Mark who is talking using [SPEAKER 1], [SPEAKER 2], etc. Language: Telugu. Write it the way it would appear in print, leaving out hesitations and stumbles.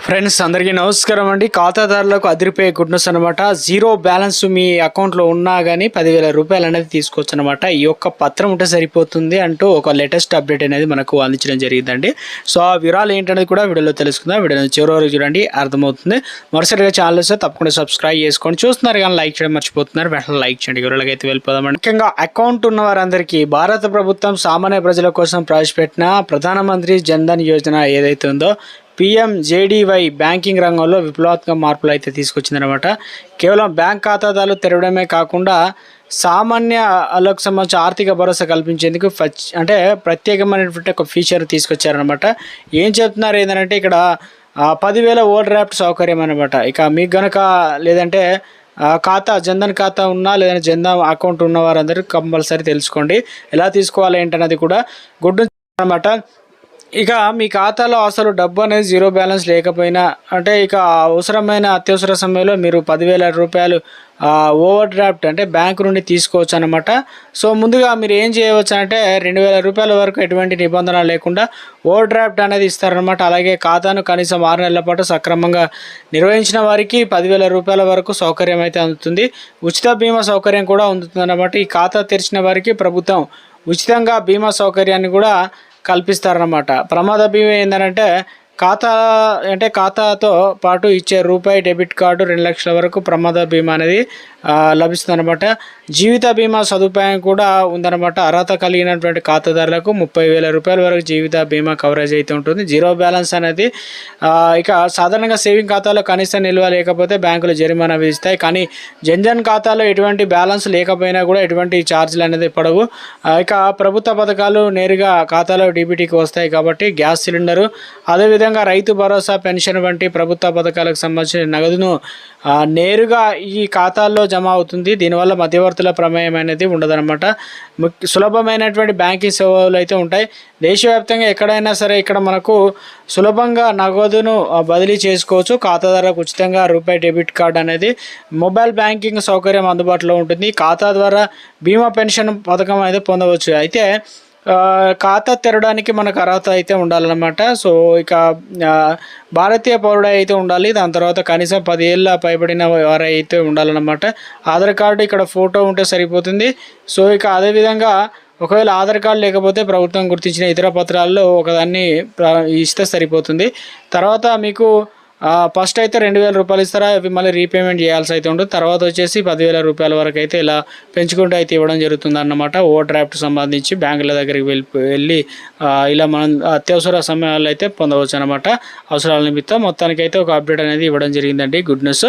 [SPEAKER 1] ఫ్రెండ్స్ అందరికీ నమస్కారం అండి. ఖాతాదారులకు అదిరిపోయే గుడ్ న్యూస్ అనమాట. జీరో బ్యాలెన్స్ మీ అకౌంట్లో ఉన్నా కానీ 10,000 రూపాయలు అనేది తీసుకోవచ్చు అనమాట. ఈ యొక్క పత్రం ఉంటే సరిపోతుంది అంటూ ఒక లేటెస్ట్ అప్డేట్ అనేది మనకు అందించడం జరిగిందండి. సో ఆ వివరాలు ఏంటనేది కూడా వీడియోలో తెలుసుకుందాం. వీడియో చివరి వరకు చూడండి, అర్థమవుతుంది. మరోసారిగా ఛానల్ వస్తే తప్పకుండా సబ్స్క్రైబ్ చేసుకోండి. చూస్తున్నారు కానీ లైక్ చేయడం మర్చిపోతున్నారు, వెంటనే లైక్ చేయండి. వివరాలకి అయితే వెళ్ళిపోదామండి. ముఖ్యంగా అకౌంట్ ఉన్న వారందరికీ భారత ప్రభుత్వం సామాన్య ప్రజల కోసం ప్రవేశపెట్టిన ప్రధానమంత్రి జన్ధన్ యోజన ఏదైతే ఉందో PMJDY బ్యాంకింగ్ రంగంలో విప్లవాత్మక మార్పులు అయితే తీసుకొచ్చిందనమాట. కేవలం బ్యాంక్ ఖాతాదారులు తెరవడమే కాకుండా సామాన్యులకు సంబంధించి ఆర్థిక భరోసా కల్పించేందుకు ప్రత్యేకమైనటువంటి ఒక ఫీచర్ తీసుకొచ్చారనమాట. ఏం చెప్తున్నారు ఏంటంటే ఇక్కడ 10,000 ఓవర్ డ్రాఫ్ట్ సౌకర్యం అనమాట. ఇక మీకు గనక లేదంటే జన్ధన్ ఖాతా ఉన్నా లేదంటే జన్ధన్ అకౌంట్ ఉన్న వారందరూ కంపల్సరీ తెలుసుకోండి. ఎలా తీసుకోవాలి ఏంటన్నది కూడా గుడ్ అనమాట. ఇక మీ ఖాతాలో అసలు డబ్బు అనేది జీరో బ్యాలెన్స్ లేకపోయినా అంటే ఇక అవసరమైన అత్యవసర సమయంలో మీరు 10,000 రూపాయలు ఓవర్ డ్రాఫ్ట్ అంటే బ్యాంకు నుండి తీసుకోవచ్చు అనమాట. సో ముందుగా మీరు ఏం చేయవచ్చు అంటే 2,000 రూపాయల వరకు ఎటువంటి నిబంధన లేకుండా ఓవర్ డ్రాఫ్ట్ అనేది ఇస్తారనమాట. అలాగే ఖాతాను కనీసం 6 నెలల పాటు సక్రమంగా నిర్వహించిన వారికి 10,000 రూపాయల వరకు సౌకర్యం అయితే అందుతుంది. ఉచిత బీమా సౌకర్యం కూడా అందుతుంది అనమాట. ఈ ఖాతా తెరిచిన వారికి ప్రభుత్వం ఉచితంగా బీమా సౌకర్యాన్ని కూడా కల్పిస్తారన్నమాట. ప్రమాద బీమా ఏంటంటే ఖాతాతో పాటు ఇచ్చే రూపాయి డెబిట్ కార్డు 2 లక్షల వరకు ప్రమాద బీమా అనేది లభిస్తుంది అనమాట. జీవిత బీమా సదుపాయం కూడా ఉందన్నమాట. అర్హత కలిగినటువంటి ఖాతాదారులకు 30,000 రూపాయల వరకు జీవిత బీమా కవరేజ్ అయితే ఉంటుంది. జీరో బ్యాలెన్స్ అనేది ఇక సాధారణంగా సేవింగ్ ఖాతాలో కనీస నిల్వ లేకపోతే బ్యాంకులు జరిమానా విధిస్తాయి. కానీ జన్ధన్ ఖాతాలో ఎటువంటి బ్యాలెన్స్ లేకపోయినా కూడా ఎటువంటి ఛార్జీలు అనేది పడవు. ఇక ప్రభుత్వ పథకాలు నేరుగా ఖాతాలో డీబీటీకి వస్తాయి కాబట్టి గ్యాస్ సిలిండరు, అదేవిధంగా రైతు భరోసా, పెన్షన్ వంటి ప్రభుత్వ పథకాలకు సంబంధించిన నగదును నేరుగా ఈ ఖాతాల్లో జమ అవుతుంది. దీనివల్ల మధ్యవర్తుల ప్రమేయం అనేది ఉండదన్నమాట. సులభమైనటువంటి బ్యాంకింగ్ సేవలు అయితే ఉంటాయి. దేశవ్యాప్తంగా ఎక్కడైనా సరే ఇక్కడ మనకు సులభంగా నగదును బదిలీ చేసుకోవచ్చు. ఖాతాదారులకు ఉచితంగా రూపాయి డెబిట్ కార్డ్ అనేది మొబైల్ బ్యాంకింగ్ సౌకర్యం అందుబాటులో ఉంటుంది. ఖాతా ద్వారా బీమా పెన్షన్ పథకం అయితే పొందవచ్చు. అయితే ఖాతా తెరవడానికి మనకు అర్హత అయితే ఉండాలన్నమాట. సో ఇక భారతీయ పౌరుడు అయితే ఉండాలి. దాని తర్వాత కనీసం 10 ఏళ్ళ పైబడిన వారు అయితే ఉండాలన్నమాట. ఆధార్ కార్డు ఇక్కడ ఫోటో ఉంటే సరిపోతుంది. సో ఇక అదేవిధంగా ఒకవేళ ఆధార్ కార్డు లేకపోతే ప్రభుత్వం గుర్తించిన ఇతర పత్రాల్లో ఒకదాన్ని ఇస్తే సరిపోతుంది. తర్వాత మీకు ఫస్ట్ అయితే 2,000 రూపాయలు ఇస్తారా, అవి మళ్ళీ రీపేమెంట్ చేయాల్సి అయితే ఉంటుంది. తర్వాత వచ్చేసి 10,000 రూపాయల వరకు అయితే ఇలా పెంచుకుంటూ అయితే ఇవ్వడం జరుగుతుంది అన్నమాట. ఓవర్ డ్రాఫ్ట్ సంబంధించి బ్యాంకుల దగ్గరికి వెళ్ళి ఇలా మనం అత్యవసర సమయాల్లో అయితే పొందవచ్చు అనమాట. అవసరాల నిమిత్తం మొత్తానికి అయితే ఒక అప్డేట్ అనేది ఇవ్వడం జరిగిందండి. Good news.